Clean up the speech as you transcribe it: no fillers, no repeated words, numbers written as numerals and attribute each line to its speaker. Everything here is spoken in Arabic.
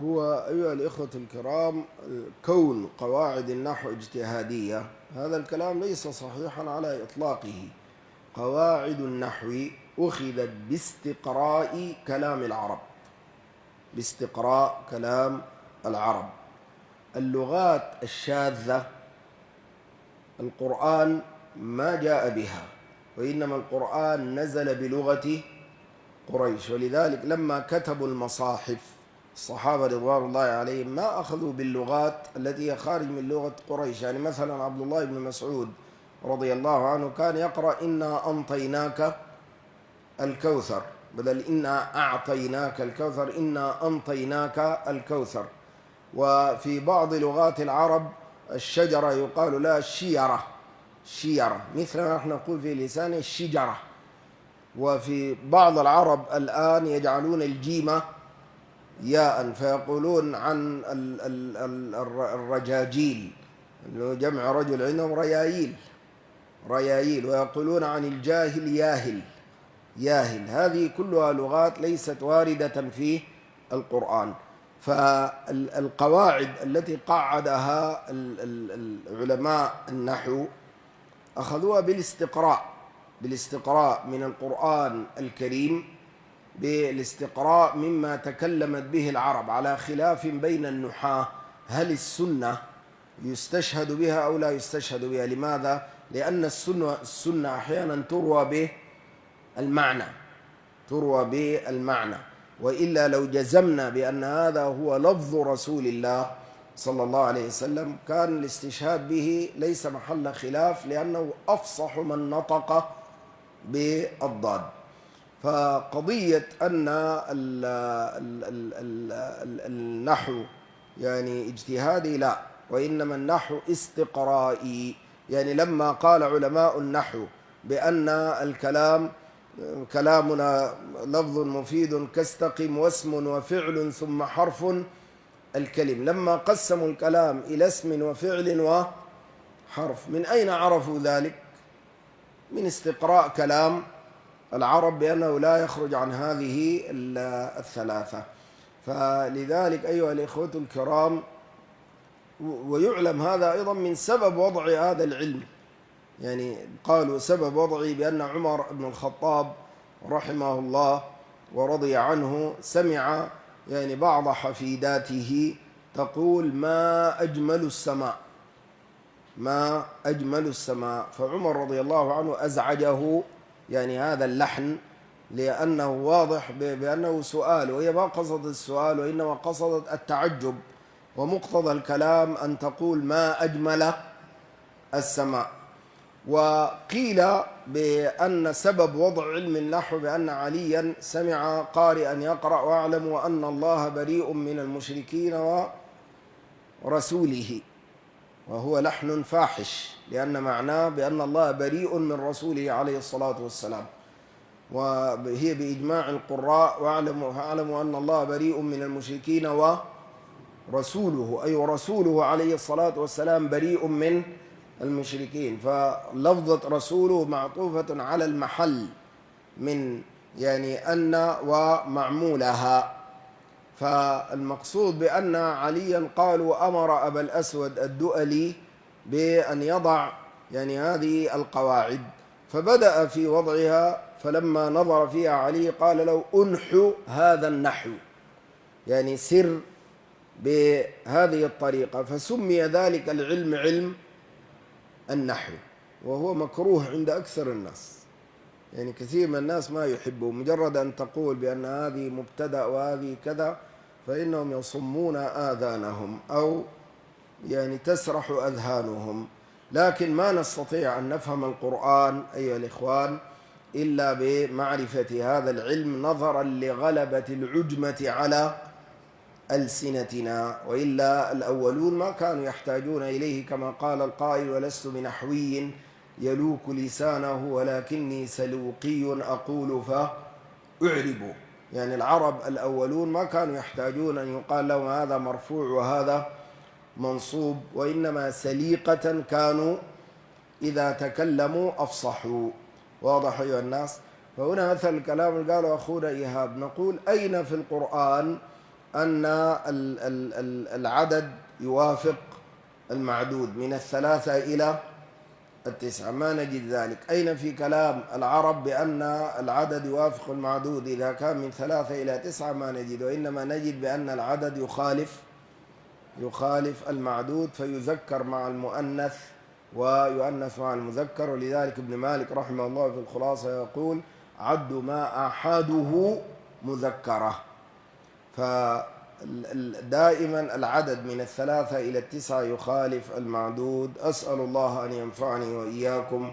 Speaker 1: هو أيها الإخوة الكرام، كون قواعد النحو اجتهادية هذا الكلام ليس صحيحا على إطلاقه. قواعد النحو أخذت باستقراء كلام العرب، باستقراء كلام العرب. اللغات الشاذة القرآن ما جاء بها، وإنما القرآن نزل بلغة قريش، ولذلك لما كتبوا المصاحف الصحابة رضوان الله عليهم ما أخذوا باللغات التي هي خارج من لغة قريش. يعني مثلا عبد الله بن مسعود رضي الله عنه كان يقرأ إنا أنطيناك الكوثر، بدل إنا أعطيناك الكوثر إنا أنطيناك الكوثر. وفي بعض لغات العرب الشجرة يقال لها الشيرة، شيرة، مثل ما نحن نقول في لسان الشجرة. وفي بعض العرب الآن يجعلون الجيمة ياء فيقولون عن الرجاجيل، جمع رجل عندهم ريايل، ريايل، ويقولون عن الجاهل ياهل، ياهل. هذه كلها لغات ليست واردة في القرآن. فالقواعد التي قعدها علماء النحو أخذوها بالاستقراء من القرآن الكريم، بالاستقراء مما تكلمت به العرب، على خلاف بين النحاة هل السنة يستشهد بها أو لا يستشهد بها. لماذا؟ لأن السنة أحيانا تروى بالمعنى، وإلا لو جزمنا بأن هذا هو لفظ رسول الله صلى الله عليه وسلم كان الاستشهاد به ليس محل خلاف، لأنه أفصح من نطق بالضاد. فقضية أن النحو يعني اجتهادي لا، وإنما النحو استقرائي. يعني لما قال علماء النحو بأن الكلام كلامنا لفظ مفيد كاستقم واسم وفعل ثم حرف الكلم، لما قسموا الكلام إلى اسم وفعل وحرف، من أين عرفوا ذلك؟ من استقراء كلام العرب بأنه لا يخرج عن هذه الثلاثة. فلذلك أيها الإخوة الكرام، ويعلم هذا أيضا من سبب وضع هذا العلم. يعني قالوا سبب وضعه بأن عمر بن الخطاب رحمه الله ورضي عنه سمع يعني بعض حفيداته تقول ما أجمل السماء، ما أجمل السماء. فعمر رضي الله عنه أزعجه يعني هذا اللحن، لأنه واضح بأنه سؤال، وهي ما قصدت السؤال وإنما قصدت التعجب، ومقتضى الكلام أن تقول ما أجمل السماء. وقيل بأن سبب وضع علم النحو بأن عليا سمع قارئا يقرأ واعلم أن الله بريء من المشركين ورسوله، وهو لحن فاحش، لأن معناه بأن الله بريء من رسوله عليه الصلاة والسلام، وهي بإجماع القراء واعلموا أن الله بريء من المشركين ورسوله، أي ورسوله عليه الصلاة والسلام بريء من المشركين. فلفظة رسوله معطوفة على المحل من يعني أن ومعمولها. فالمقصود بأن عليا قالوا أمر أبا الأسود الدؤلي بأن يضع يعني هذه القواعد، فبدأ في وضعها، فلما نظر فيها علي قال له أنحو هذا النحو، يعني سر بهذه الطريقة، فسمي ذلك العلم علم النحو، وهو مكروه عند أكثر الناس. يعني كثير من الناس ما يحبوا، مجرد أن تقول بأن هذه مبتدأ وهذه كذا فإنهم يصمون آذانهم أو يعني تسرح أذهانهم. لكن ما نستطيع أن نفهم القرآن أيها الإخوان إلا بمعرفة هذا العلم، نظرا لغلبة العجمة على ألسنتنا، وإلا الأولون ما كانوا يحتاجون إليه، كما قال القائل ولست بنحوي يلوك لسانه ولكني سلوقي أقول فأعرب. يعني العرب الأولون ما كانوا يحتاجون أن يقال لهم هذا مرفوع وهذا منصوب، وإنما سليقة كانوا إذا تكلموا أفصحوا. واضح أيها الناس؟ فهنا مثل الكلام اللي قاله أخونا إيهاب، نقول أين في القرآن أن العدد يوافق المعدود من 3 إلى 9، ما نجد ذلك. أين في كلام العرب بأن العدد يوافق المعدود إذا كان من 3 إلى 9؟ ما نجد، وإنما نجد بأن العدد يخالف المعدود، فيذكر مع المؤنث ويؤنث مع المذكر. ولذلك ابن مالك رحمه الله في الخلاصة يقول: عد ما أحاده مذكرة. فدائما العدد من 3 إلى 9 يخالف المعدود. أسأل الله أن ينفعني وإياكم